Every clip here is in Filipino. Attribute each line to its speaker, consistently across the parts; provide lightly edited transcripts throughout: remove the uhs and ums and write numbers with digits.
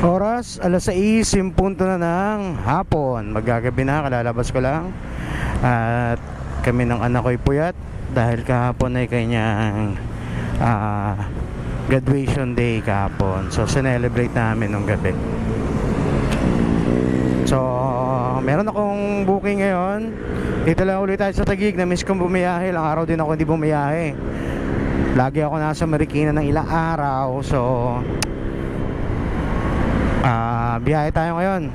Speaker 1: Oras, alas 6, yung punto na ng hapon. Magagabi na, kalalabas ko lang. At kami ng anak ko'y puyat dahil kahapon ay kanyang graduation day kahapon. So, sinelebrate namin nung gabi. So, meron akong booking ngayon. Dito lang ulit tayo sa Taguig. Na-miss kong bumiyahe. Ilang araw din ako hindi bumiyahe. Lagi ako nasa Marikina ng ilang araw. So, biyahe tayo ngayon.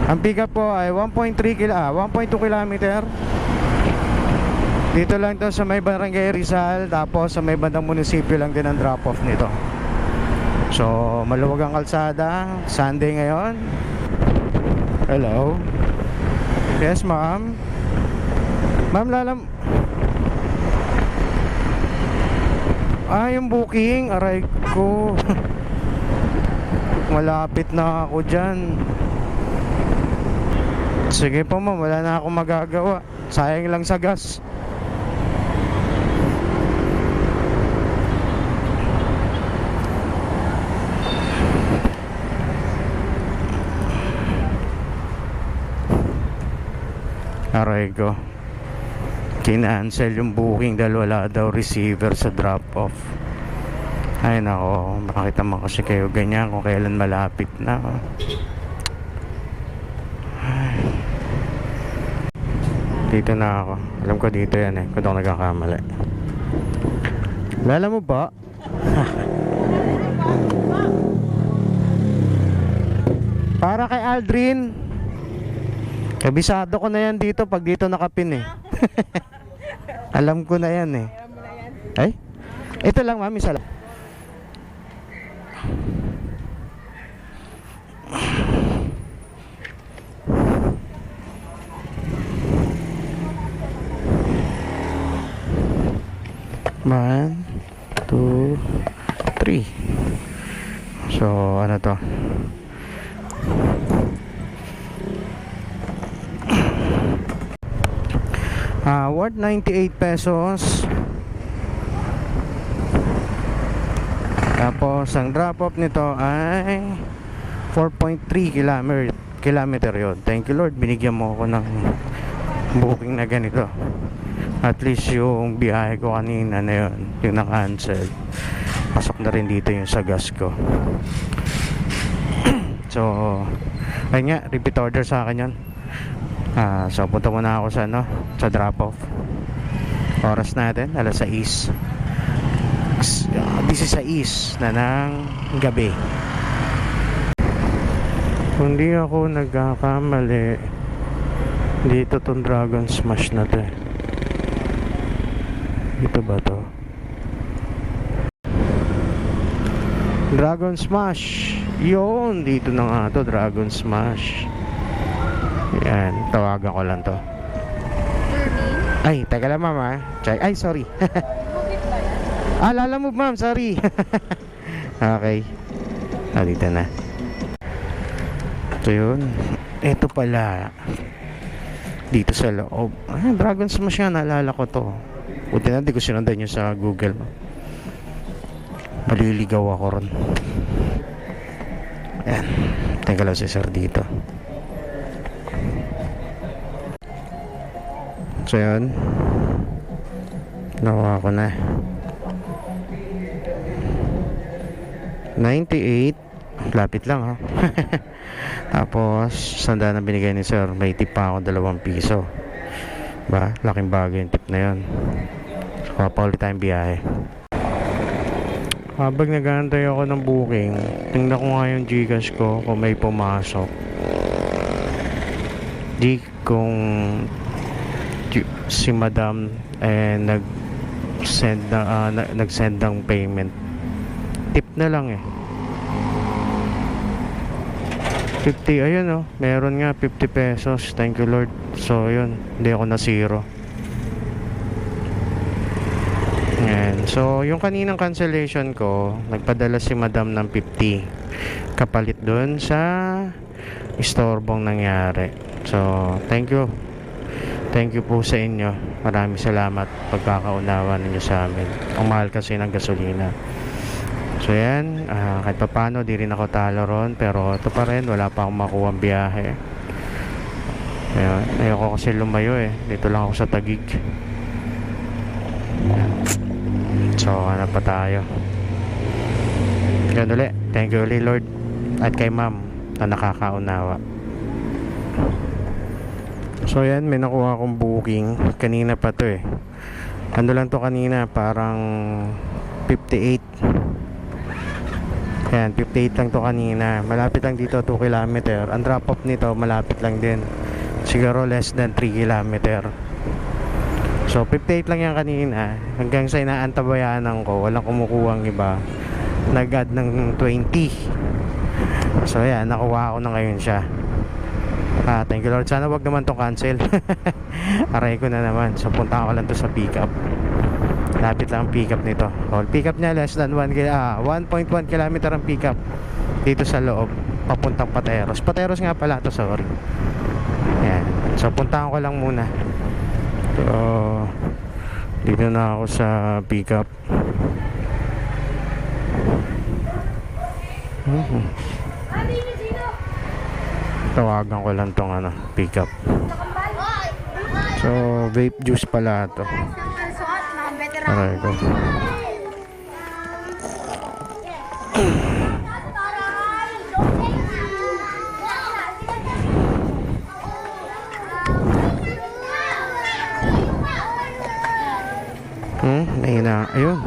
Speaker 1: Ang pick up po ay 1.2 kilometer. Dito lang to sa may Barangay Rizal. Tapos sa may bandang munisipyo lang din ang drop off nito. So maluwag ang kalsada. Sunday ngayon. Hello. Yes ma'am. Ma'am, yung booking, aray ko. Malapit na ako dyan. Sige po ma'am, wala na akong magagawa. Sayang lang sa gas. Aray ko, kinancel yung booking dahil wala daw receiver sa drop off. Ay nako, makakita mo kasi kayo ganyan kung kailan malapit na. Ay. Dito na ako. Alam ko dito yan kung ako nagkakamali. Lala mo ba? Para kay Aldrin. Kabisado ko na yan dito pag dito nakapin Alam ko na yan Ay, ito lang mami, isa lang. One, two, three. So ano to? Worth 98 pesos. Tapos ang drop off nito ay 4.3 kilometer yun. Thank you Lord, binigyan mo ako ng booking na ganito. At least yung biyahe ko kanina na yun, yung na-cancel, pasok na rin dito yung sa gas ko. So ayun nga, repeat order sa akin yun. So punta muna ako sa drop off. Oras natin alas 6. This is 6 na ng gabi. Kung di ako nagkakamali, dito tong Dragon Smash na to Dito ba to? Dragon Smash. Yun, dito na nga to, Dragon Smash. Yan, tawagan ko lang to. Ay, teka lang ma'am Ay, sorry. Lala mo ma'am, sorry. Okay. Dito na. So yun. Ito pala. Dito sa loob. Dragon Smash yan, naalala ko to. Buti na, di ko sinundan nyo sa Google. Maliligaw ako ron. Ayan. Teka lang si sir dito. So yun, nakuha ko na 98. Lapit lang Tapos sanda na binigay ni sir. May tip pa ako 2 piso ba? Laking bagay yung tip na yun. So paulit tayong biyahe. Habang nag-aantay ako ng booking, tingnan ko nga yung Gcash ko kung may pumasok. Di kung si madam nag-send ng payment. Tip na lang 50, ayun meron nga 50 pesos. Thank you Lord. So yun, hindi ako na zero. Ayan. So yung kaninang cancellation ko, nagpadala si madam ng 50 kapalit dun sa istorbong nangyari. So thank you po sa inyo. Maraming salamat pagkakaunawa ninyo sa amin. Ang mahal kasi ng gasolina. So yan, kahit pa paano di rin ako talo ron, pero ito pa rin, wala pa akong makuha ang biyahe. Ayan, ayoko kasi lumayo dito lang ako sa Taguig. So ano pa tayo. Yun ulit, thank you ulit Lord at kay ma'am na nakakaunawa. So yan, may nakuha akong booking kanina pa to ano lang to kanina, parang 58. Yan, 58 lang to kanina. Malapit lang dito, 2 kilometer. Ang drop off nito, malapit lang din. Siguro less than 3 kilometer. So, 58 lang yan kanina. Hanggang sa inaantabayanan ko, walang kumukuha ang iba. Nag-add ng 20. So, yan, nakuha ko na ngayon siya. Thank you Lord. Sana wag naman to cancel. Aray ko na naman. So, punta ko lang to sa pick-up. Lapit lang ang pick-up nito. Pick up niya less than 1.1 kilometer ang pick-up dito sa loob papuntang Pateros. Pateros nga pala to, sorry. Yan. So puntahan ko lang muna. So dito na ako sa pick-up. Tawagan ko lang tong pick-up. So vape juice pala to. Aray ko. Ayun na, ayun.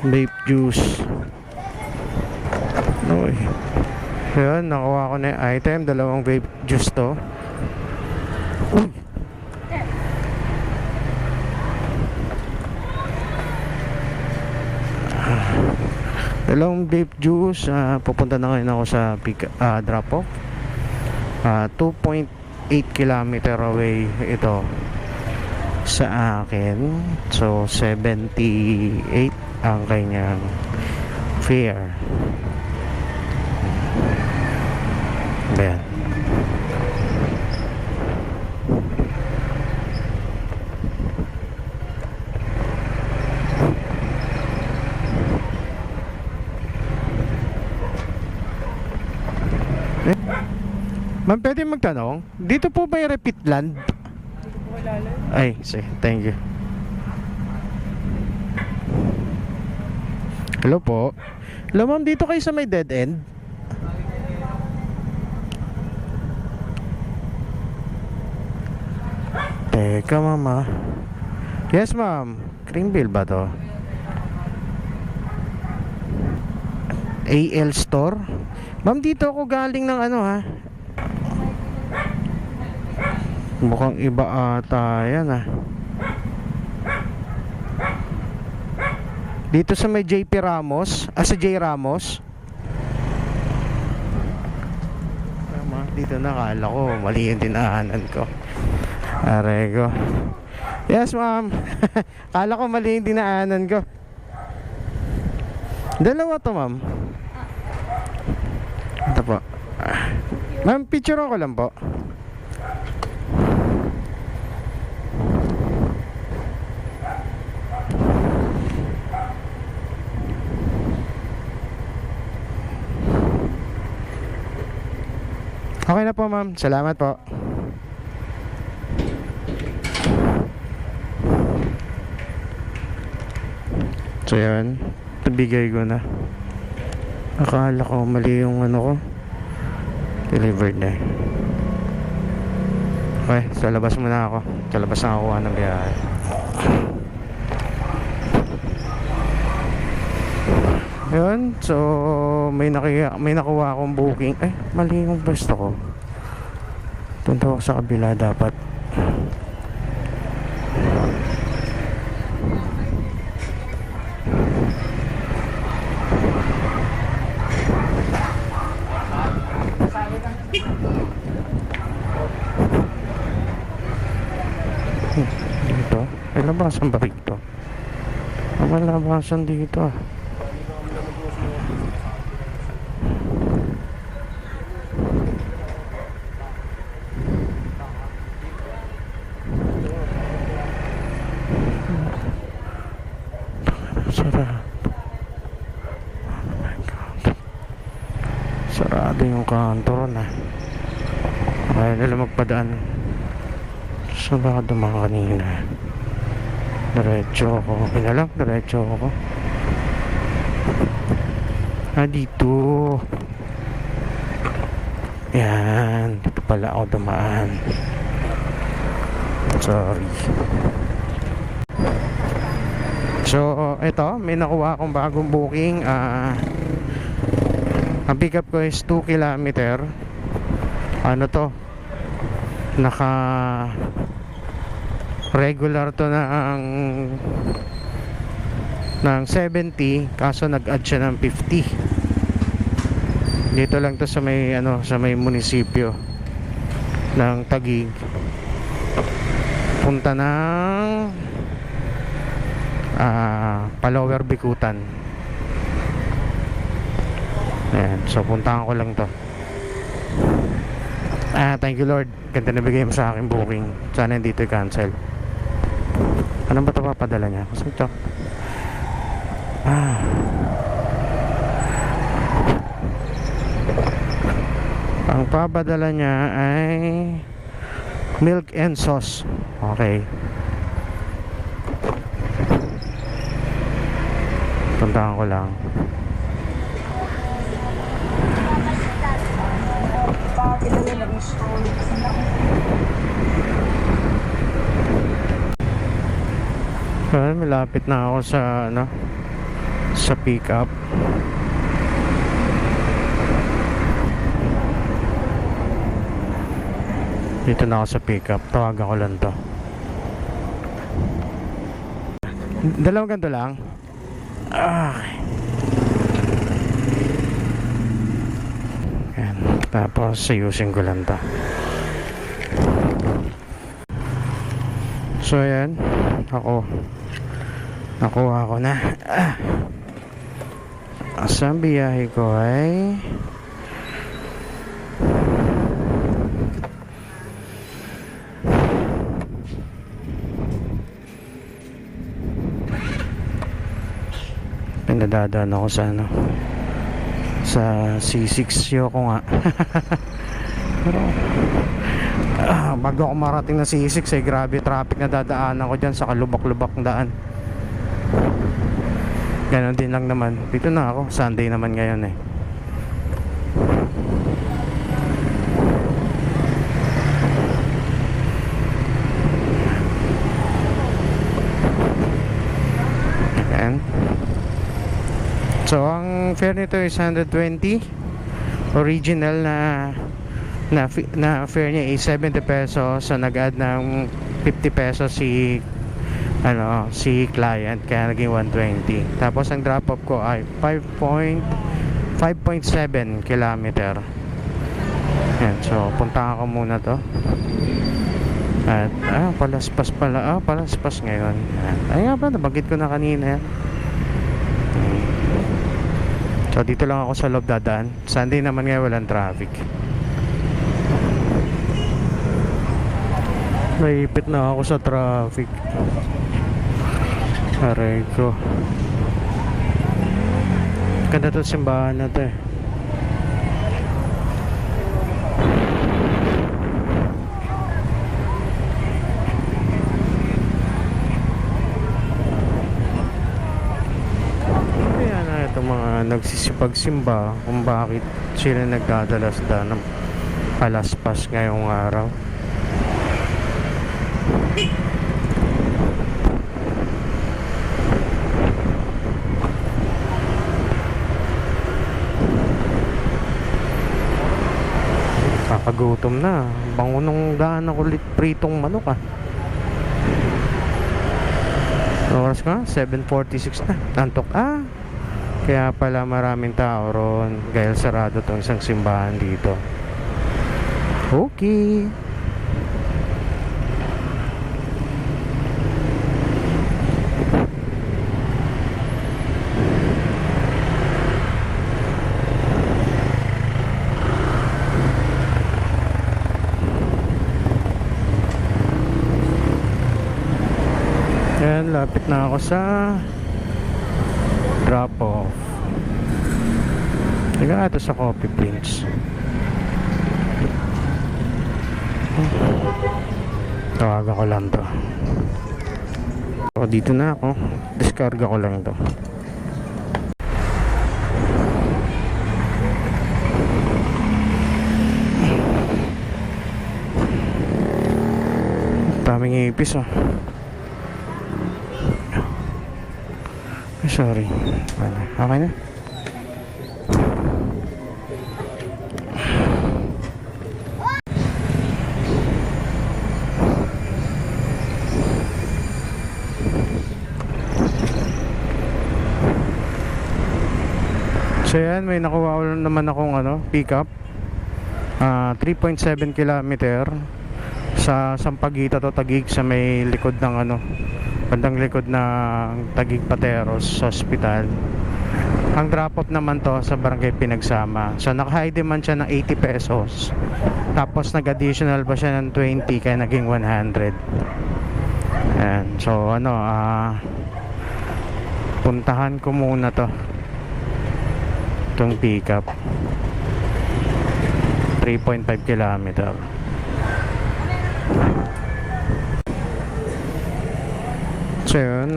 Speaker 1: Vape juice. Noy. Ayan, nakuha ko na yung item. 2 vape juice to. Uy! Dalawang vape juice. Pupunta na ngayon ako sa drop off. 2.8 kilometer away ito sa akin. So 78 ang kanyang fare. Ayan. Ma'am, pwede magtanong? Dito po ba yung repeat land? Ay, sige, thank you. Hello po. Hello ma'am, dito kayo sa may dead end? Teka mama. Yes ma'am, Greenville ba to? AL Store? Ma'am, dito ako galing ng mukhang iba ata yan dito sa may JP Ramos, sa J Ramos. Tama, dito nakala ko mali yung dinaanan ko. Aray ko. Yes ma'am. Kala ko mali yung dinaanan ko. Dalawa to ma'am. Ito po. Ma'am, picture ko lang po. Okay na po ma'am, salamat po. So yan, nabigay ko na. Akala ko mali yung ko. Delivered na Okay, so labas muna ako. Sa labas na ako ng biyahe. Yun, so may nakuha akong booking. Mali yung pwesto ko. Punta ako sa kabila dapat. Dito? May labasan ba rito? May labasan dito Sarado. Oh my God. Sarado yung kanto ron ah. Kaya nila magpadaan. Saan ba ako dumaan kanina? Diretso ako. Okay na lang, diretso ako. Ah, dito. Yan. Dito pala ako dumaan. Sorry. So, ito. May nakuha akong bagong booking. Ang pick up ko is 2 kilometer. Ano to? Naka regular to ng 70, kaso nag-add siya ng 50. Dito lang to sa may sa may munisipyo ng Taguig. Punta ng Palower Bikutan. Ayan, so puntahan ko lang to. Thank you Lord. Ganda na bigay mo sa akin booking. Sana hindi ito i-cancel. Ano ba ito papadala niya? Kasi ito. Ang papadala niya ay milk and sauce. Okay. Puntahan ko lang. Malapit na ako sa sa pick up. Dito na ako sa pick up. Tawagan ko lang to. Dalawang ganito lang. Yan. Tapos ayusin ko lang to. So yan. Nakuha ko na. Ang biyahe ko ay pinadadaan ako sa sa C6 ko nga. Pero bago ako marating na C6 grabe traffic na dadaanan ko dyan sa kalubak-lubak daan. Ganon din lang naman. Dito na ako, Sunday naman ngayon eh. Ayan. So ang fare nito is 120. Original na fare niya is 70 pesos. So nag-add ng 50 pesos si client, kaya naging 120. Tapos ang drop off ko ay 5.7 kilometer. Yan, so puntahan ko muna to. At palaspas pala. Palaspas ngayon. Ay nga ba, nabanggit ko na kanina yan. So dito lang ako sa loob dadaan. Sunday naman ngayon, walang traffic. Naipit na ako sa traffic. Aray ko. Ganda to simbahan na to eh. Kaya na itong mga nagsisipagsimba kung bakit sila nagdadalasda ng palaspas ngayong araw. Kakagutom na. Bango nung daan ako pritong manok Oras ka? 7:46 na. Nantok kaya pala maraming tao ron. Dahil sarado tong isang simbahan dito. Okay. Ayan, lapit na ako sa drop off. Teka nga ito sa Coffee Prince. Tawagan ko lang to. O, dito na ako. Diskarga ko lang to. Daming ipis oh. Ay, sorry. Okay na. So yan, may nakuha naman akong pickup. 3.7 kilometer sa Sampaguita to Taguig, sa may likod ng bandang likod ng Taguig Pateros Hospital. Ang drop off naman to sa Barangay Pinagsama. So naka-high demand siya ng 80 pesos. Tapos nag-additional pa siya ng 20 kaya naging 100. And so puntahan ko muna to. Itong pickup. 3.5 kilometer. So yun,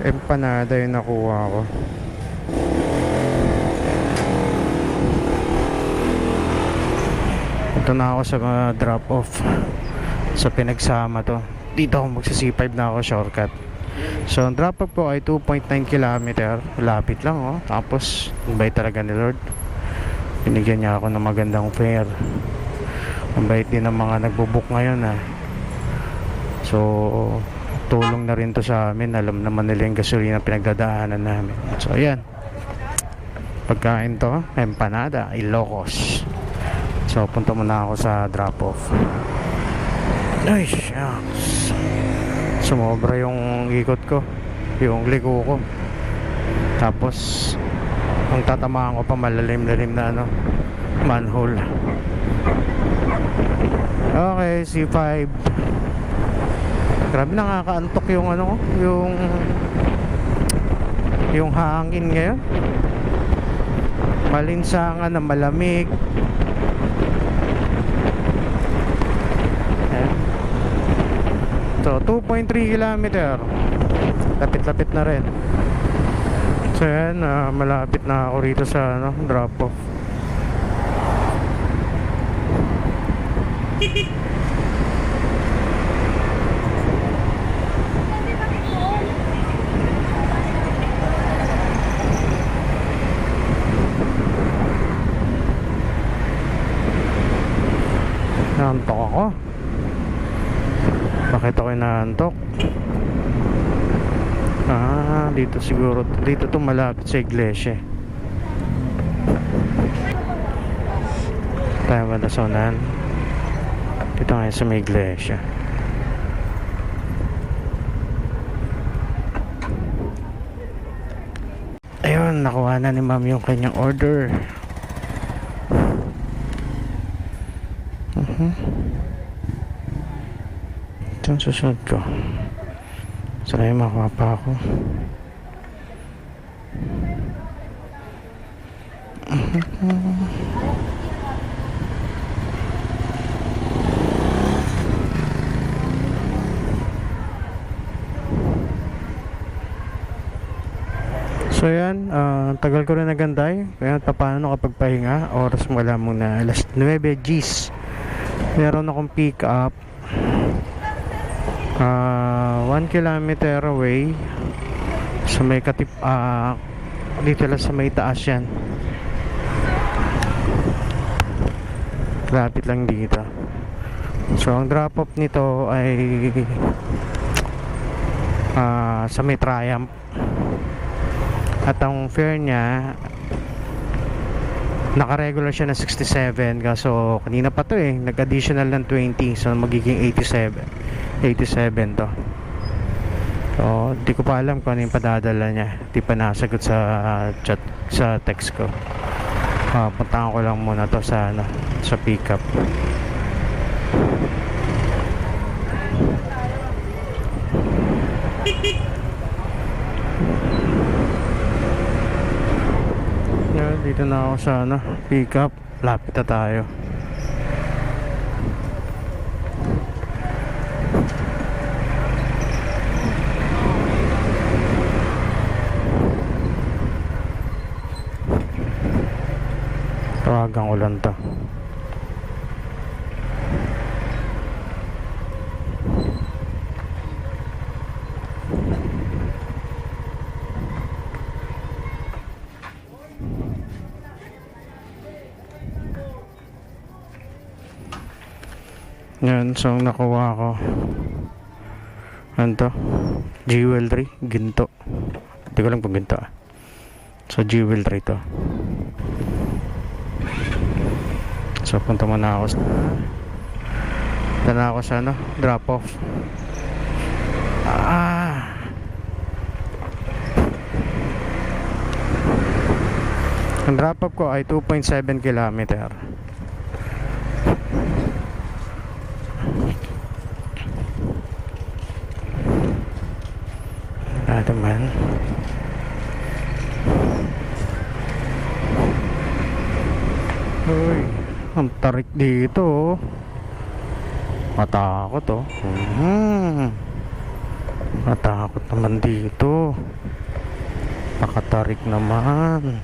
Speaker 1: empanada yung nakuha ko. Ito na ako sa drop off sa Pinagsama to. Dito ako magsi-C5 na ako shortcut. So ang drop off ko ay 2.9 kilometer. Lapit lang oh. Tapos bait talaga ni Lord. Binigyan niya ako ng magandang fare. Ang bait din ng mga nagbo-book ngayon So tulong na rin to sa amin. Alam naman nila yung gasolina pinagdadaanan namin. So ayan, pagkain to, empanada, Ilocos. So punta muna ako sa drop off. Ay shucks, sumobra yung ikot ko, yung liko ko. Tapos ang tatamaan ko pa malalim-lalim na manhole. Okay, C5. Grabe, nakakaantok yung yung hangin ngayon. Malinsangan na malamig. Ayan. So 2.3 kilometer. Lapit-lapit na rin. So yan, malapit na ako rito sa drop off. Naantok ako. Bakit ako naantok? Dito siguro. Dito to malapit sa iglesia. Tayo ba na sonan? Dito ngayon sa may iglesia. Ayun, nakuha na ni ma'am yung kanyang order. Ito ang susunod ko. Sana yung makuha pa ako. So yan, tagal ko rin nagantay. Kaya paano kapag pahinga, oras mo lang muna alas 9 Gs. Meron akong pick up 1 kilometer away sa may dito lang sa may taas yan. Lapit lang dito. So ang drop off nito ay sa may Triumph. At ang fare niya, naka-regular siya na 67. Kaso kanina pa to nag-additional ng 20. So magiging 87 to. So di ko pa alam kung ano yung padadala niya. Di pa nasagot sa chat, sa text ko. Puntahan ko lang muna to sa pickup. Dito na ako sa ano, pick up. Lapit na tayo. Tawagan ko lang to. Yan, so nakuha ko ano to? Jewelry, ginto. Hindi ko lang kung ginto ah. So jewelry to. So punta muna ako sa ano, drop off. Ang drop off ko ay 2.7 kilometer. Naman uy, ang tarik dito oh. Matakot oh. Matakot naman dito. Pakatarik naman.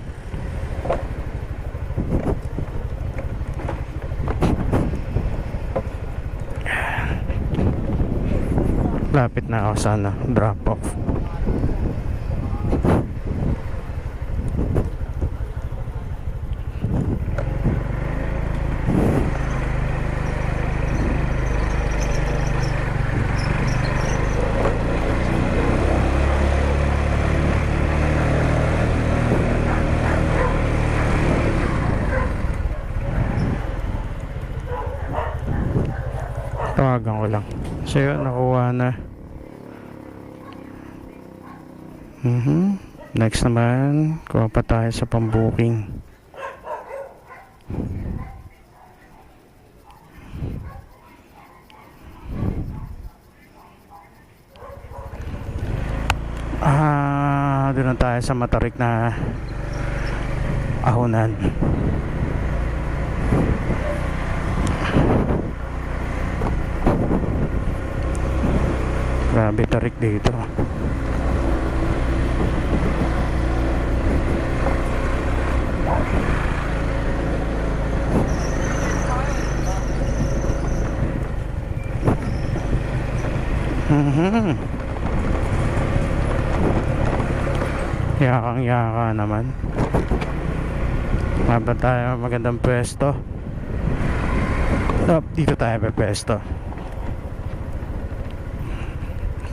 Speaker 1: Lapit na ako sana drop off. Tawagan ko lang. So yun, nakuha na. Next naman, kuha pa tayo sa pambooking. Doon na tayo sa matarik na ahonan. Grabe tarik dito. Yakang yaka naman. Maba tayo magandang pwesto. Dito tayo may pwesto.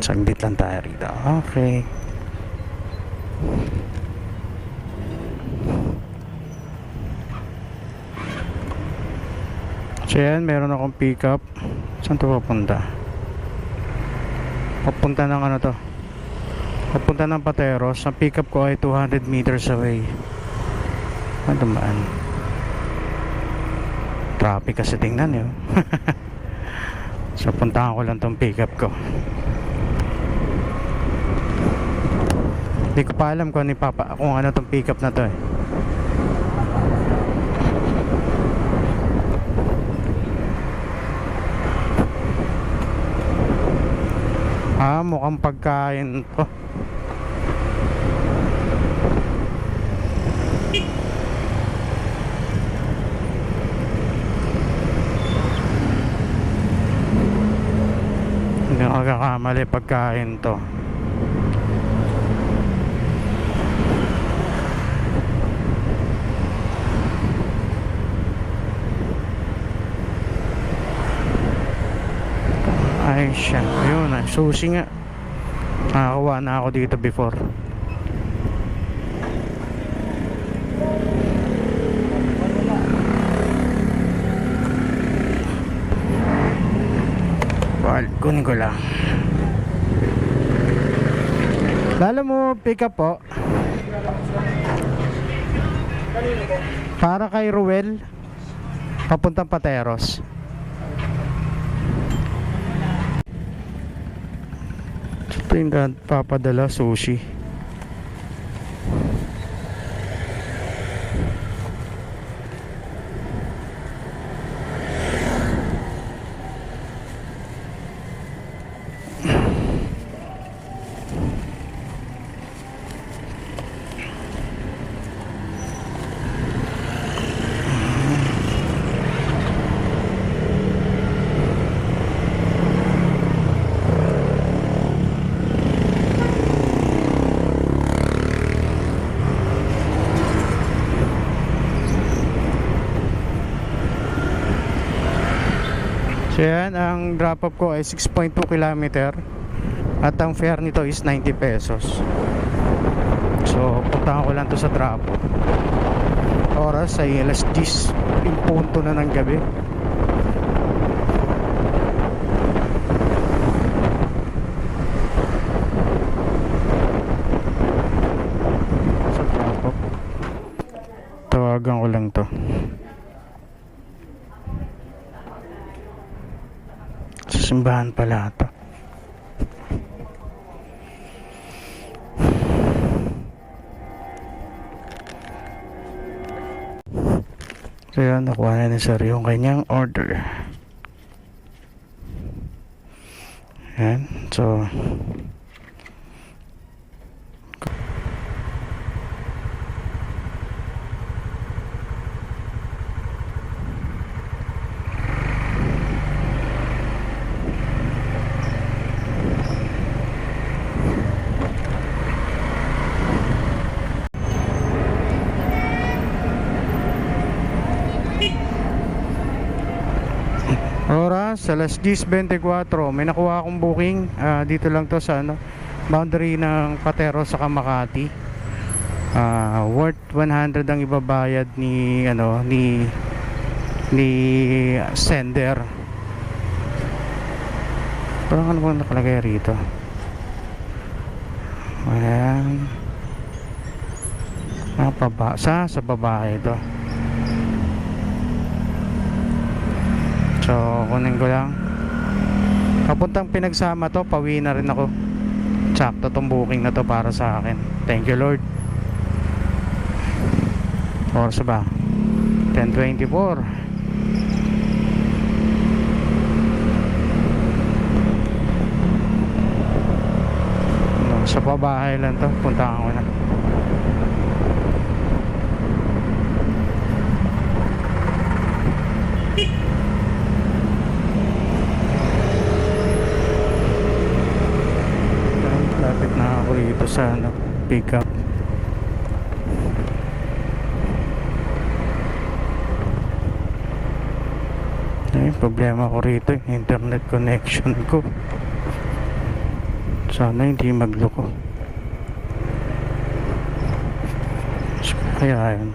Speaker 1: Saglit lang tayo rito. Okay. So yan, meron akong pick up. Saan ito papunta? Papunta ng ano to? Papunta ng Pateros. Ang pick up ko ay 200 meters away. Ano dumaan? Traffic kasi tingnan yun. So puntahan ko lang tong pick up ko. Hindi ko pa alam kung ano tong pick up na to eh. Mukhang pagkain to. Hindi ako kakamali, pagkain to. Ay siya, ayun na, sushi nga. Nakakuha na ako dito before. Kunin ko lang. Lalo mo pick up po. Para kay Ruel, papuntang Pateros. Ito yung papadala sushi. So yan, ang drop off ko ay 6.2 kilometer at ang fare nito is 90 pesos. So puntahan ko lang to sa drop off. Oras ay alas 10 in punto na ng gabi. Sa drop off, tawagan ko lang to. Sa simbahan pala ito. So yan, nakuha na ni sir yung kanyang order. Yan, so oras, alas 10:24. May nakuha akong booking. Dito lang to sa boundary ng Patero sa Makati. Worth 100 ang ibabayad ni ni sender. Parang ano bang nakalagay rito? Ayan. Sa babae ito. So, kunin ko lang. Papuntang Pinagsama to, pauwi na rin ako. Sakto tong booking na to para sa akin. Thank you Lord. Oras ba? 10:24. Sa pabahay lang to, puntahan ko na. Lapit na ako rito sa pick up. Ay, problema ko rito yung internet connection ko. Sana hindi magloko. Kaya yun.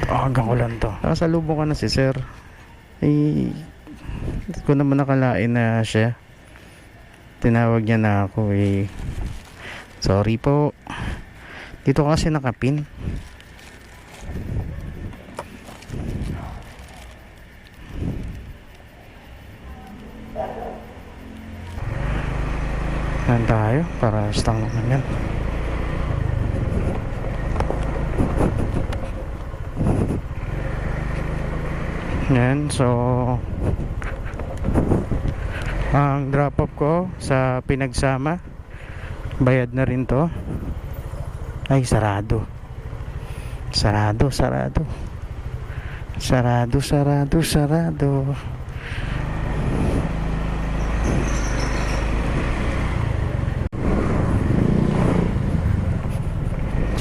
Speaker 1: Hanggang ko lang to. Nakasalubong ka na si sir. Hindi ko naman nakalain na siya. Tinawag niya na ako Sorry po. Dito kasi nakapin. Yan tayo. Para stang naman yan. Yan. So ang drop off ko sa Pinagsama, bayad na rin to. Ay, sarado. Sarado. So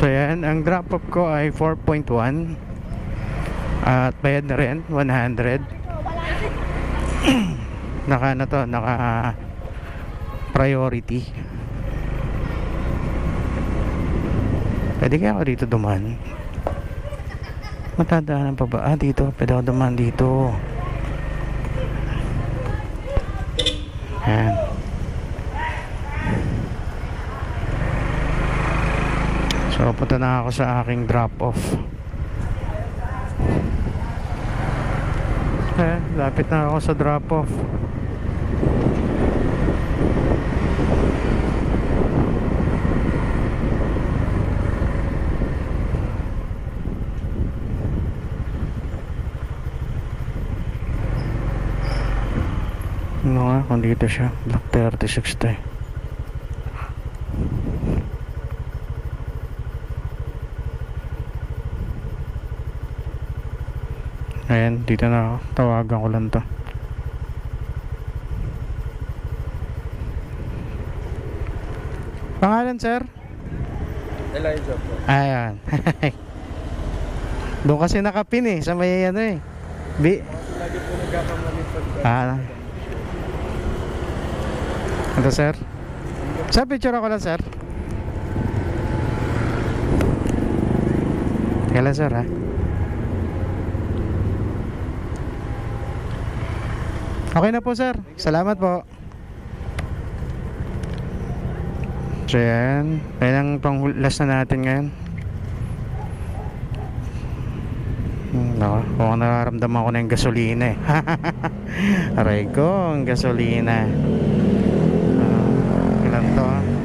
Speaker 1: yan, ang drop off ko ay 4.1 at bayad na rin 100. naka priority. Pwede kaya ako dito duman? Matadaanan pa ba? Dito, pwede ako duman dito. Ayan. So punta na ako sa aking drop off. Lapit na ako sa drop off. Ano nga kung dito siya, Block 36 to Ayan, dito na ako. Tawagan ko lang to. Pangalan, sir?
Speaker 2: Elijah po.
Speaker 1: Ayan. Doon kasi nakapin eh, sa may ano eh. Bi.
Speaker 2: Lagi po nagkakamali pag
Speaker 1: Ah. Ito sir. Sa picture ako lang sir. Kailan sir ha? Okay na po sir. Salamat po. So yan. Yan ang pang last na natin ngayon. Nako, kung nararamdaman ko na yung gasolina eh. Aray ko, ang gasolina. Ilan to?